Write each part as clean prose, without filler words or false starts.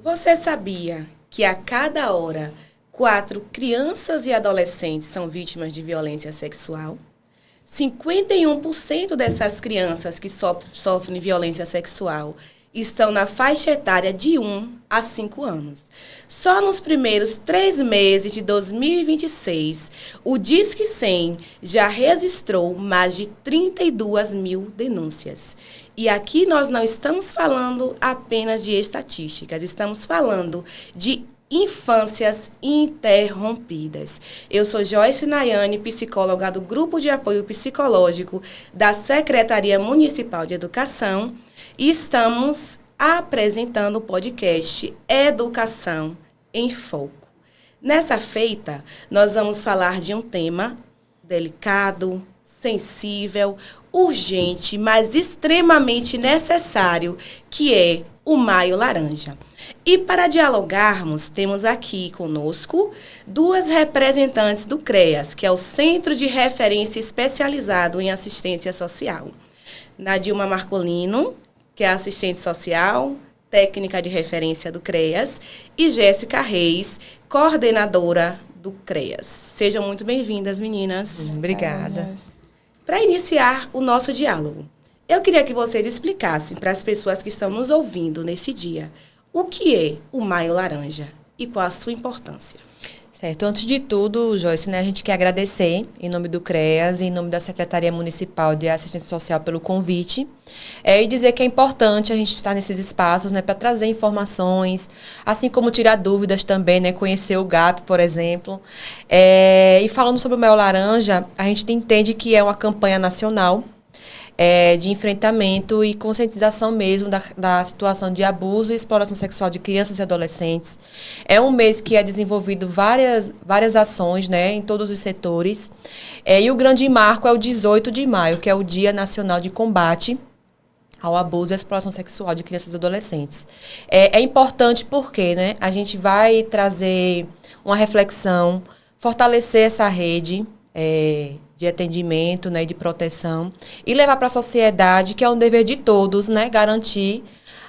Você sabia que a cada hora 4 crianças e adolescentes são vítimas de violência sexual? 51% dessas crianças que sofrem violência sexual estão na faixa etária de 1 a 5 anos. Só nos primeiros 3 meses de 2026, o Disque 100 já registrou mais de 32 mil denúncias. E aqui nós não estamos falando apenas de estatísticas, estamos falando de infâncias interrompidas. Eu sou Joyce Nayane, psicóloga do Grupo de Apoio Psicológico da Secretaria Municipal de Educação, e estamos apresentando o podcast Educação em Foco. Nessa feita, nós vamos falar de um tema delicado, sensível, urgente, mas extremamente necessário, que é o Maio Laranja. E para dialogarmos, temos aqui conosco 2 representantes do CREAS, que é o Centro de Referência Especializado em Assistência Social. Nadilma Marcolino, que é assistente social, técnica de referência do CREAS, e Jéssica Reis, coordenadora do CREAS. Sejam muito bem-vindas, meninas. Obrigada. Para iniciar o nosso diálogo, eu queria que vocês explicassem para as pessoas que estão nos ouvindo nesse dia o que é o Maio Laranja e qual a sua importância. Certo. Antes de tudo, Joyce, a gente quer agradecer, em nome do CREAS e em nome da Secretaria Municipal de Assistência Social, pelo convite, e dizer que é importante a gente estar nesses espaços, para trazer informações, assim como tirar dúvidas também, conhecer o GAP, por exemplo. E falando sobre o Maio Laranja, a gente entende que é uma campanha nacional, de enfrentamento e conscientização mesmo da situação de abuso e exploração sexual de crianças e adolescentes. É um mês que é desenvolvido várias ações, em todos os setores. E o grande marco é o 18 de maio, que é o Dia Nacional de Combate ao Abuso e exploração sexual de crianças e adolescentes. É importante porque a gente vai trazer uma reflexão, fortalecer essa rede de atendimento, de proteção, e levar para a sociedade, que é um dever de todos, garantir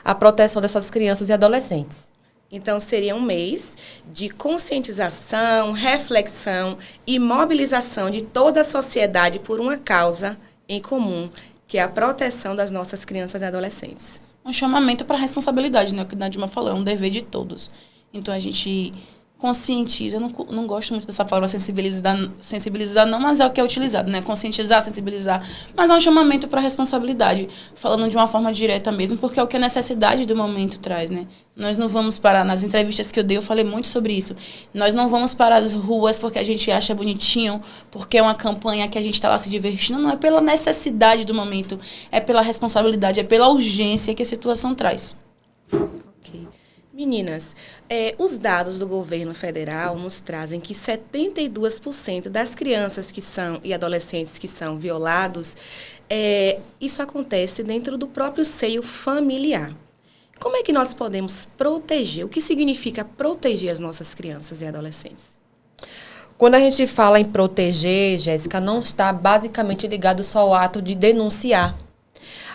a proteção dessas crianças e adolescentes. Então, seria um mês de conscientização, reflexão e mobilização de toda a sociedade por uma causa em comum, que é a proteção das nossas crianças e adolescentes. Um chamamento para a responsabilidade, o que a Nadilma falou, é um dever de todos. Então, a gente conscientiza, eu não gosto muito dessa palavra sensibilizar não, mas é o que é utilizado, conscientizar, sensibilizar, mas é um chamamento para a responsabilidade, falando de uma forma direta mesmo, porque é o que a necessidade do momento traz, Nós não vamos parar, nas entrevistas que eu dei, eu falei muito sobre isso, nós não vamos para as ruas porque a gente acha bonitinho, porque é uma campanha que a gente está lá se divertindo, não, é pela necessidade do momento, é pela responsabilidade, é pela urgência que a situação traz. Ok. Meninas, os dados do governo federal nos trazem que 72% das crianças e adolescentes que são violados, isso acontece dentro do próprio seio familiar. Como é que nós podemos proteger? O que significa proteger as nossas crianças e adolescentes? Quando a gente fala em proteger, Jéssica, não está basicamente ligado só ao ato de denunciar.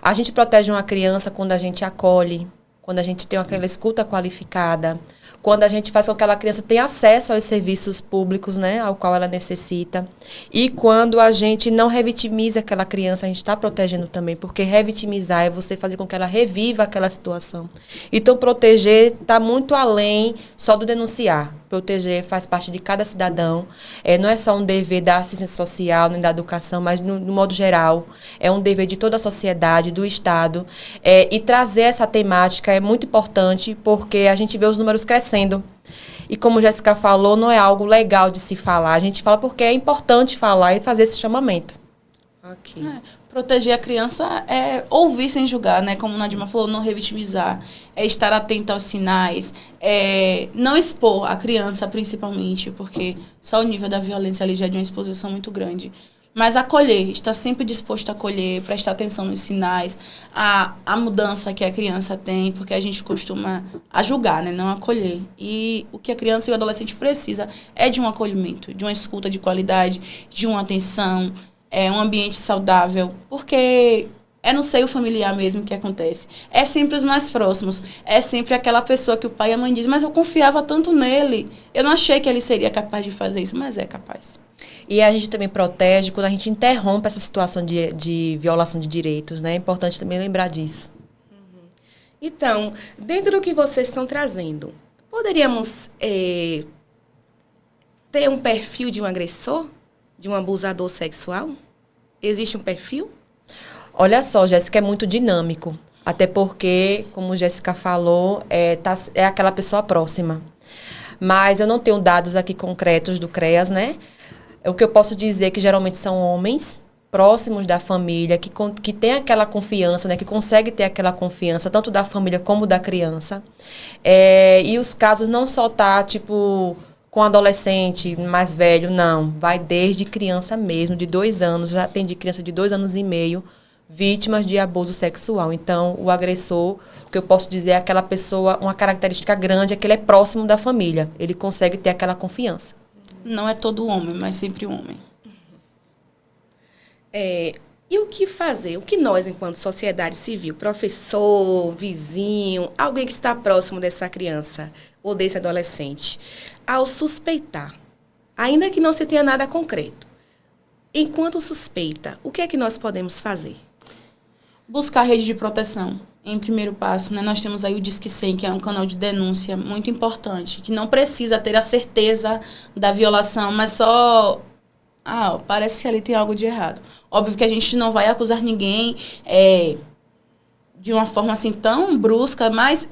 A gente protege uma criança quando a gente acolhe, quando a gente tem aquela escuta qualificada, quando a gente faz com que aquela criança tenha acesso aos serviços públicos, ao qual ela necessita. E quando a gente não revitimiza aquela criança, a gente está protegendo também, porque revitimizar é você fazer com que ela reviva aquela situação. Então, proteger está muito além só do denunciar. Proteger faz parte de cada cidadão. Não é só um dever da assistência social, nem da educação, mas, no modo geral, é um dever de toda a sociedade, do Estado. E trazer essa temática é muito importante, porque a gente vê os números crescendo. E como a Jéssica falou, não é algo legal de se falar. A gente fala porque é importante falar e fazer esse chamamento. Ok. Proteger a criança é ouvir sem julgar, Como a Nadilma falou, não revitimizar. É estar atento aos sinais. Não expor a criança, principalmente, porque só o nível da violência ali já é de uma exposição muito grande. Mas acolher, estar sempre disposto a acolher, prestar atenção nos sinais, a mudança que a criança tem, porque a gente costuma a julgar, não acolher. E o que a criança e o adolescente precisa é de um acolhimento, de uma escuta de qualidade, de uma atenção, um ambiente saudável. Porque É no seio familiar mesmo que acontece. É sempre os mais próximos. É sempre aquela pessoa que o pai e a mãe dizem, mas eu confiava tanto nele. Eu não achei que ele seria capaz de fazer isso, mas é capaz. E a gente também protege quando a gente interrompe essa situação de violação de direitos, né? É importante também lembrar disso. Então, dentro do que vocês estão trazendo, poderíamos ter um perfil de um agressor, de um abusador sexual? Existe um perfil? Olha só, Jéssica, é muito dinâmico. Até porque, como Jéssica falou, é aquela pessoa próxima. Mas eu não tenho dados aqui concretos do CREAS, né? O que eu posso dizer é que geralmente são homens próximos da família, que tem aquela confiança, né? Que consegue ter aquela confiança, tanto da família como da criança. E os casos não só tipo, com adolescente mais velho, não. Vai desde criança mesmo, de 2 anos. Já tem de criança de 2 anos e meio, vítimas de abuso sexual. Então, o agressor, o que eu posso dizer é aquela pessoa, uma característica grande é que ele é próximo da família. Ele consegue ter aquela confiança. Não é todo homem, mas sempre um homem. E o que fazer? O que nós, enquanto sociedade civil, professor, vizinho, alguém que está próximo dessa criança ou desse adolescente, ao suspeitar, ainda que não se tenha nada concreto, enquanto suspeita, o que é que nós podemos fazer? Buscar rede de proteção. Em primeiro passo, né, nós temos aí o Disque 100, que é um canal de denúncia muito importante, que não precisa ter a certeza da violação, mas só... parece que ali tem algo de errado. Óbvio que a gente não vai acusar ninguém de uma forma assim tão brusca, mas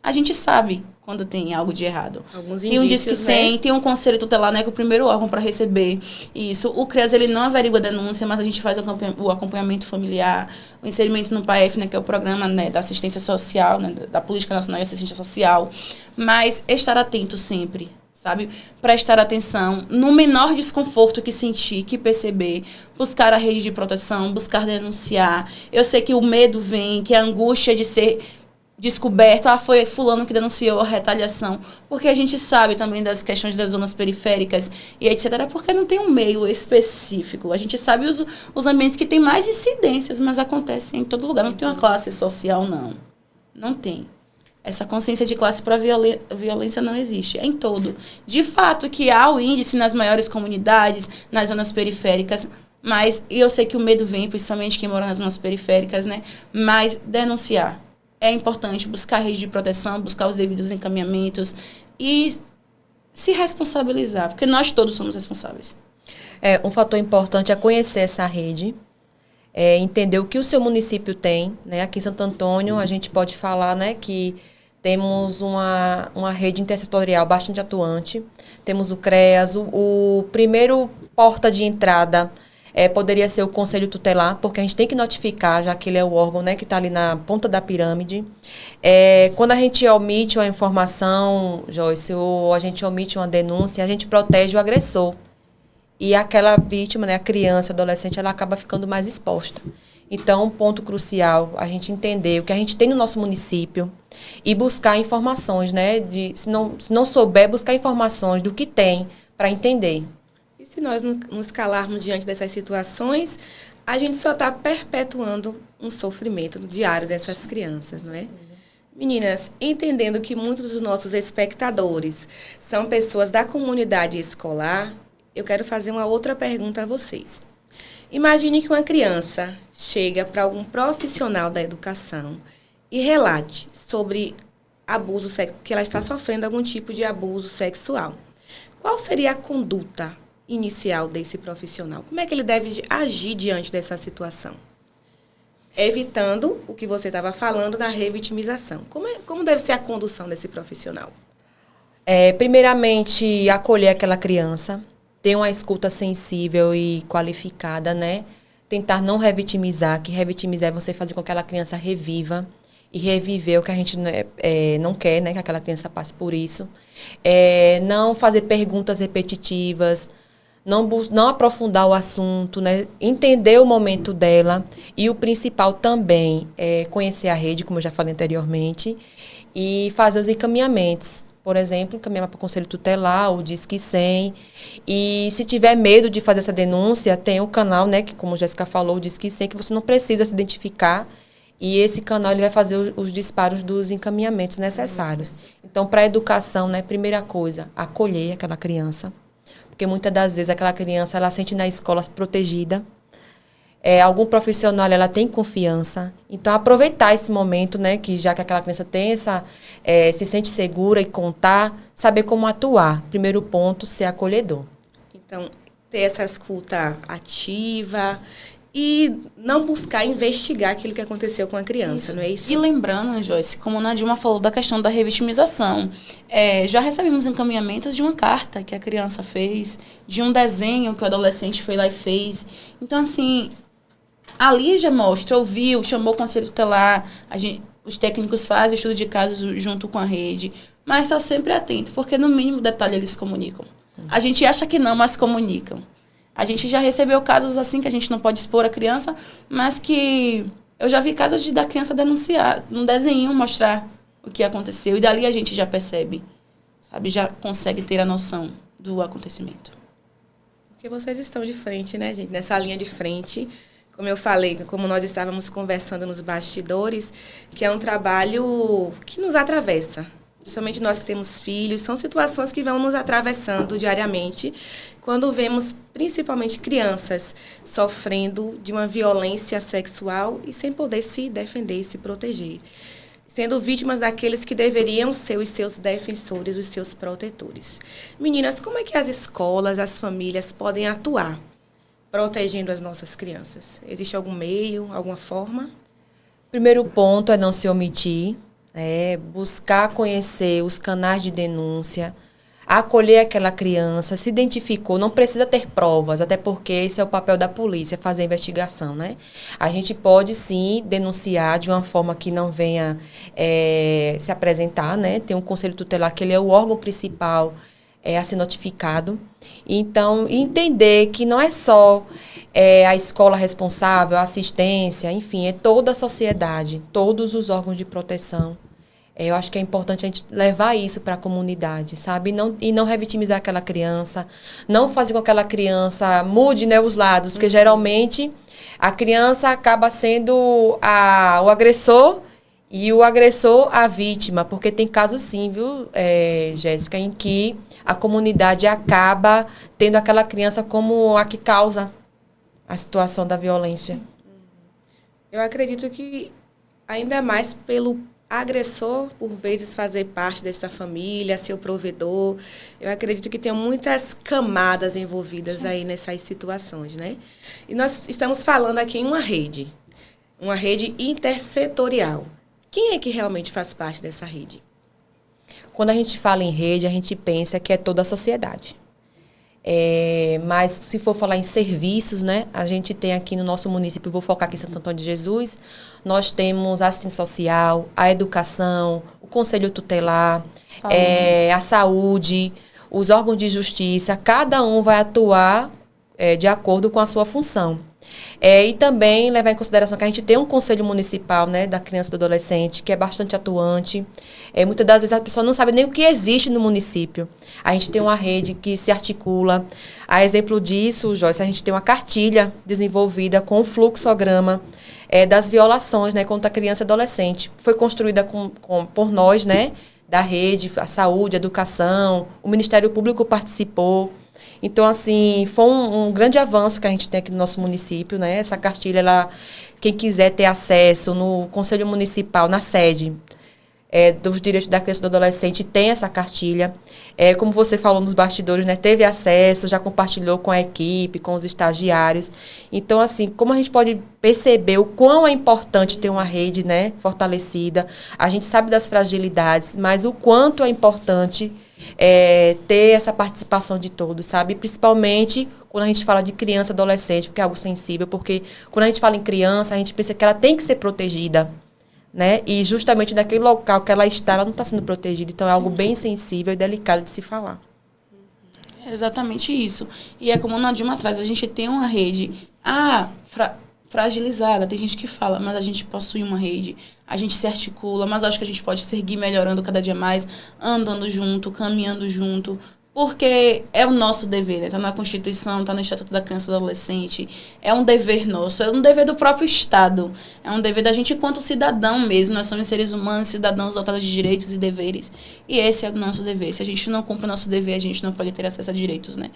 a gente sabe quando tem algo de errado. Alguns tem um Disque 100, né? tem um conselho tutelar, né, que é o primeiro órgão para receber isso. O CREAS, ele não averigua a denúncia, mas a gente faz o acompanhamento familiar, o inserimento no PAEF, né, que é o programa, né, da assistência social, né, da Política Nacional de Assistência Social. Mas estar atento sempre, sabe? Prestar atenção no menor desconforto que sentir, que perceber, buscar a rede de proteção, buscar denunciar. Eu sei que o medo vem, que a angústia de ser descoberto, foi fulano que denunciou a retaliação, porque a gente sabe também das questões das zonas periféricas e etc, porque não tem um meio específico. A gente sabe os ambientes que têm mais incidências, mas acontecem em todo lugar. Não tem uma classe social, não. Não tem. Essa consciência de classe para violência não existe. É em todo. De fato que há o índice nas maiores comunidades, nas zonas periféricas, mas eu sei que o medo vem, principalmente quem mora nas zonas periféricas, né? Mas denunciar. É importante buscar rede de proteção, buscar os devidos encaminhamentos e se responsabilizar, porque nós todos somos responsáveis. Um fator importante é conhecer essa rede, entender o que o seu município tem, né? Aqui em Santo Antônio, a gente pode falar, né, que temos uma rede intersetorial bastante atuante. Temos o CREAS, o primeiro porta de entrada poderia ser o Conselho Tutelar, porque a gente tem que notificar, já que ele é o órgão, né, que está ali na ponta da pirâmide. Quando a gente omite uma informação, Joyce, ou a gente omite uma denúncia, a gente protege o agressor. E aquela vítima, né, a criança, a adolescente, ela acaba ficando mais exposta. Então, um ponto crucial, a gente entender o que a gente tem no nosso município e buscar informações, né? Se não souber, buscar informações do que tem para entender. E se nós nos calarmos diante dessas situações, a gente só está perpetuando um sofrimento diário dessas crianças, não é? Meninas, entendendo que muitos dos nossos espectadores são pessoas da comunidade escolar, eu quero fazer uma outra pergunta a vocês. Imagine que uma criança chega para algum profissional da educação e relate sobre abuso que ela está sofrendo algum tipo de abuso sexual. Qual seria a conduta inicial desse profissional? Como é que ele deve agir diante dessa situação? Evitando o que você estava falando da revitimização. Como deve ser a condução desse profissional? Primeiramente, acolher aquela criança, ter uma escuta sensível e qualificada, né? Tentar não revitimizar, que revitimizar é você fazer com que aquela criança reviva e reviver o que a gente não quer, né? Que aquela criança passe por isso. Não fazer perguntas repetitivas, não aprofundar o assunto, né? Entender o momento dela e o principal também é conhecer a rede, como eu já falei anteriormente, e fazer os encaminhamentos por exemplo, encaminhar para o Conselho Tutelar, o Disque 100. E se tiver medo de fazer essa denúncia, tem o canal, né, que como a Jéssica falou, o Disque 100, que você não precisa se identificar. E esse canal ele vai fazer os disparos dos encaminhamentos necessários. Então, para a educação, né, primeira coisa, acolher aquela criança. Porque muitas das vezes aquela criança, ela sente na escola protegida. Algum profissional, ela tem confiança. Então, aproveitar esse momento, né, que já que aquela criança tem se sente segura e contar, saber como atuar. Primeiro ponto, ser acolhedor. Então, ter essa escuta ativa e não buscar investigar aquilo que aconteceu com a criança, não é isso? E lembrando, Joyce, como a Ana Dilma falou da questão da revitimização, já recebemos encaminhamentos de uma carta que a criança fez, de um desenho que o adolescente foi lá e fez. Então, assim, ali já mostra, ouviu, chamou o Conselho Tutelar, os técnicos fazem estudo de casos junto com a rede, mas está sempre atento, porque no mínimo detalhe eles comunicam. A gente acha que não, mas comunicam. A gente já recebeu casos assim que a gente não pode expor a criança, mas que eu já vi casos da criança denunciar, num desenho mostrar o que aconteceu. E dali a gente já percebe, sabe? Já consegue ter a noção do acontecimento. Porque vocês estão de frente, né, gente? Nessa linha de frente, como eu falei, como nós estávamos conversando nos bastidores, que é um trabalho que nos atravessa. Principalmente nós que temos filhos, são situações que vão nos atravessando diariamente quando vemos principalmente crianças sofrendo de uma violência sexual e sem poder se defender, se proteger. Sendo vítimas daqueles que deveriam ser os seus defensores, os seus protetores. Meninas, como é que as escolas, as famílias podem atuar protegendo as nossas crianças? Existe algum meio, alguma forma? Primeiro ponto é não se omitir. Buscar conhecer os canais de denúncia, acolher aquela criança, se identificou, não precisa ter provas, até porque esse é o papel da polícia, fazer a investigação, né? A gente pode, sim, denunciar de uma forma que não venha se apresentar, né? Tem um Conselho Tutelar, que ele é o órgão principal a ser notificado. Então, entender que não é só a escola responsável, a assistência, enfim, é toda a sociedade, todos os órgãos de proteção. Eu acho que é importante a gente levar isso para a comunidade, sabe? E não revitimizar aquela criança, não fazer com que aquela criança mude, né, os lados, porque geralmente a criança acaba sendo o agressor e o agressor a vítima, porque tem casos sim, viu, Jéssica, em que a comunidade acaba tendo aquela criança como a que causa a situação da violência. Eu acredito que ainda mais pelo agressor, por vezes, fazer parte dessa família, ser o provedor. Eu acredito que tem muitas camadas envolvidas aí nessas situações, né? E nós estamos falando aqui em uma rede intersetorial. Quem é que realmente faz parte dessa rede? Quando a gente fala em rede, a gente pensa que é toda a sociedade. Mas se for falar em serviços, né, a gente tem aqui no nosso município, vou focar aqui em Santo Antônio de Jesus, nós temos a assistência social, a educação, o Conselho Tutelar, a saúde, os órgãos de justiça, cada um vai atuar de acordo com a sua função. E também levar em consideração que a gente tem um conselho municipal, né, da criança e do adolescente, que é bastante atuante. Muitas das vezes a pessoa não sabe nem o que existe no município. A gente tem uma rede que se articula. A exemplo disso, Joyce, a gente tem uma cartilha desenvolvida com o fluxograma das violações, né, contra a criança e adolescente. Foi construída por nós, né, da rede, a saúde, a educação, o Ministério Público participou. Então, assim, foi um grande avanço que a gente tem aqui no nosso município, né? Essa cartilha, quem quiser ter acesso no Conselho Municipal, na sede dos direitos da criança e do adolescente, tem essa cartilha. Como você falou nos bastidores, né? Teve acesso, já compartilhou com a equipe, com os estagiários. Então, assim, como a gente pode perceber o quão é importante ter uma rede, né, fortalecida. A gente sabe das fragilidades, mas o quanto é importante ter essa participação de todos, sabe? Principalmente quando a gente fala de criança e adolescente, porque é algo sensível, porque quando a gente fala em criança, a gente pensa que ela tem que ser protegida, né? E justamente naquele local que ela está, ela não está sendo protegida. Então, é algo bem sensível e delicado de se falar. É exatamente isso. E é como na Dilma atrás, a gente tem uma rede. fragilizada. Tem gente que fala, mas a gente possui uma rede, a gente se articula, mas acho que a gente pode seguir melhorando cada dia mais, andando junto, caminhando junto, porque é o nosso dever, né? Tá na Constituição, tá no Estatuto da Criança e do Adolescente, é um dever nosso, é um dever do próprio Estado, é um dever da gente enquanto cidadão mesmo, nós somos seres humanos, cidadãos dotados de direitos e deveres, e esse é o nosso dever. Se a gente não cumpre o nosso dever, a gente não pode ter acesso a direitos, né?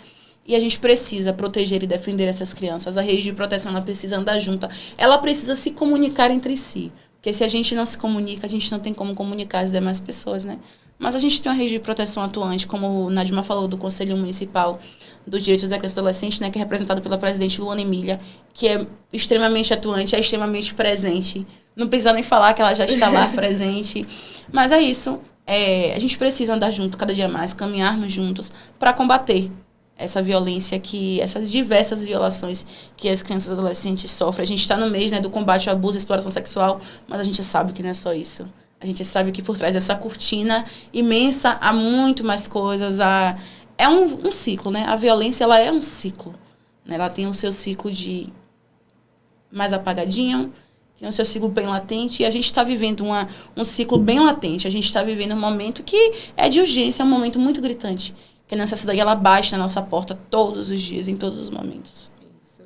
E a gente precisa proteger e defender essas crianças. A rede de proteção, ela precisa andar junta. Ela precisa se comunicar entre si. Porque se a gente não se comunica, a gente não tem como comunicar as demais pessoas, né? Mas a gente tem uma rede de proteção atuante, como o Nadima falou, do Conselho Municipal dos Direitos da Criança e Adolescente, né, que é representado pela presidente Luana Emília, que é extremamente atuante, é extremamente presente. Não precisa nem falar que ela já está lá presente. Mas é isso. A gente precisa andar junto cada dia mais, caminharmos juntos para combater essa violência, essas diversas violações que as crianças e adolescentes sofrem. A gente está no mês, né, do combate ao abuso e exploração sexual, mas a gente sabe que não é só isso. A gente sabe que por trás dessa cortina imensa há muito mais coisas. É um ciclo, né? A violência, ela é um ciclo. Né? Ela tem o seu ciclo de mais apagadinho, tem o seu ciclo bem latente, e a gente está vivendo um ciclo bem latente. A gente está vivendo um momento que é de urgência, é um momento muito gritante. Que a necessidade, ela bate na nossa porta todos os dias, em todos os momentos. Isso.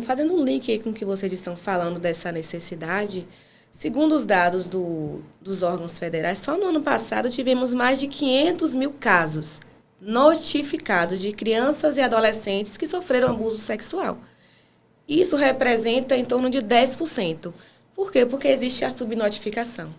Fazendo um link aí com o que vocês estão falando dessa necessidade, segundo os dados dos órgãos federais, só no ano passado tivemos mais de 500 mil casos notificados de crianças e adolescentes que sofreram abuso sexual. Isso representa em torno de 10%. Por quê? Porque existe a subnotificação.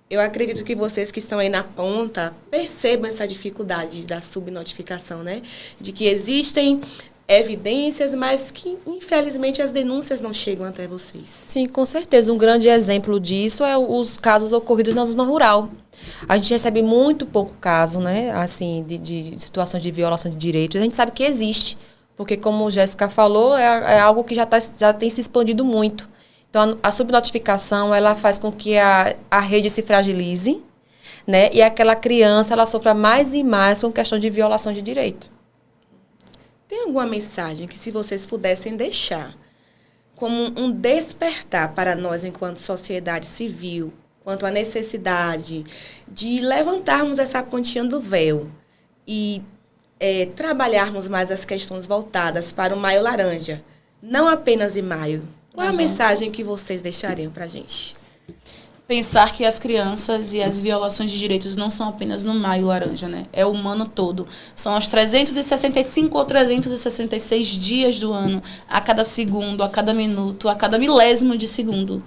Eu acredito que vocês que estão aí na ponta percebam essa dificuldade da subnotificação, né? De que existem evidências, mas que, infelizmente, as denúncias não chegam até vocês. Sim, com certeza. Um grande exemplo disso é os casos ocorridos na zona rural. A gente recebe muito pouco caso, né? Assim, de situações de violação de direitos. A gente sabe que existe, porque, como a Jéssica falou, é algo que já tem se expandido muito. Então, a subnotificação, ela faz com que a rede se fragilize, né? E aquela criança, ela sofra mais e mais com questão de violação de direito. Tem alguma mensagem que, se vocês pudessem deixar como um despertar para nós, enquanto sociedade civil, quanto à necessidade de levantarmos essa pontinha do véu e trabalharmos mais as questões voltadas para o Maio Laranja, não apenas em maio? Qual é a mensagem que vocês deixariam para a gente? Pensar que as crianças e as violações de direitos não são apenas no Maio Laranja, né? É o humano todo. São os 365 ou 366 dias do ano, a cada segundo, a cada minuto, a cada milésimo de segundo.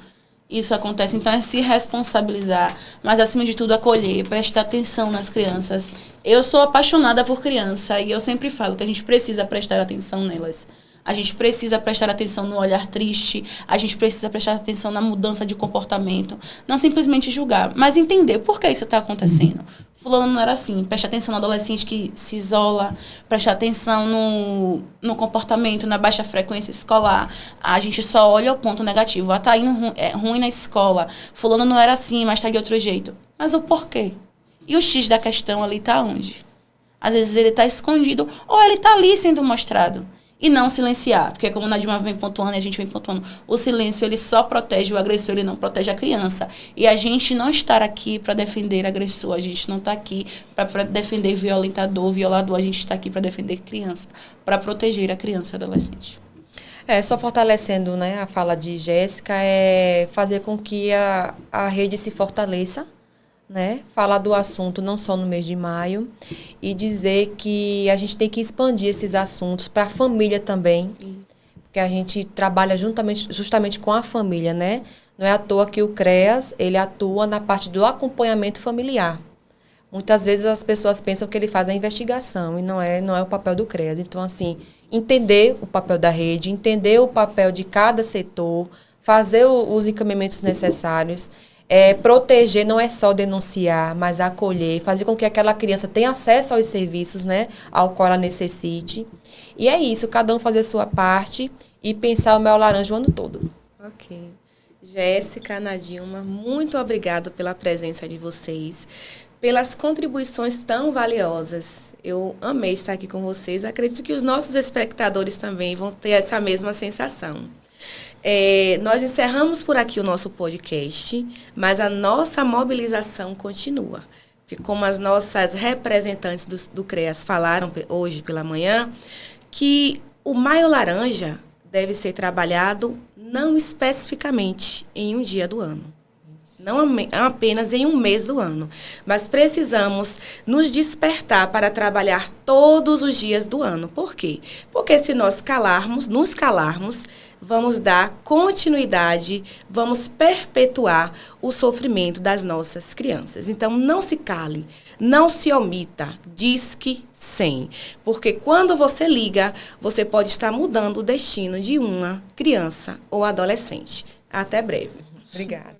Isso acontece, então é se responsabilizar, mas acima de tudo acolher, prestar atenção nas crianças. Eu sou apaixonada por criança e eu sempre falo que a gente precisa prestar atenção nelas. A gente precisa prestar atenção no olhar triste, a gente precisa prestar atenção na mudança de comportamento. Não simplesmente julgar, mas entender por que isso está acontecendo. Fulano não era assim. Preste atenção no adolescente que se isola, preste atenção no comportamento, na baixa frequência escolar. A gente só olha o ponto negativo. Ah, tá indo ruim na escola. Fulano não era assim, mas está de outro jeito. Mas o porquê? E o X da questão ali está onde? Às vezes ele está escondido ou ele está ali sendo mostrado. E não silenciar, porque como a Nadima vem pontuando e a gente vem pontuando, o silêncio ele só protege o agressor, ele não protege a criança. E a gente não está aqui para defender agressor, a gente não está aqui para defender violentador, violador, a gente está aqui para defender criança, para proteger a criança e o adolescente. Só fortalecendo, né, a fala de Jéssica, é fazer com que a rede se fortaleça, né? Falar do assunto não só no mês de maio e dizer que a gente tem que expandir esses assuntos para a família também. Isso. Porque a gente trabalha justamente com a família, né? Não é à toa que o CREAS, ele atua na parte do acompanhamento familiar. Muitas vezes as pessoas pensam que ele faz a investigação e não é o papel do CREAS. Então, assim, entender o papel da rede, entender o papel de cada setor, fazer os encaminhamentos necessários. Proteger não é só denunciar, mas acolher, fazer com que aquela criança tenha acesso aos serviços, né, ao qual ela necessite. E é isso, cada um fazer a sua parte e pensar o Maio Laranja o ano todo. Ok. Jéssica, Nadima, muito obrigada pela presença de vocês, pelas contribuições tão valiosas. Eu amei estar aqui com vocês. Acredito que os nossos espectadores também vão ter essa mesma sensação. Nós encerramos por aqui o nosso podcast, mas a nossa mobilização continua. Porque como as nossas representantes do CREAS falaram hoje pela manhã, que o Maio Laranja deve ser trabalhado não especificamente em um dia do ano. Não apenas em um mês do ano. Mas precisamos nos despertar para trabalhar todos os dias do ano. Por quê? Porque se nós nos calarmos, vamos dar continuidade, vamos perpetuar o sofrimento das nossas crianças. Então, não se cale, não se omita, disque 100. Porque quando você liga, você pode estar mudando o destino de uma criança ou adolescente. Até breve. Obrigada.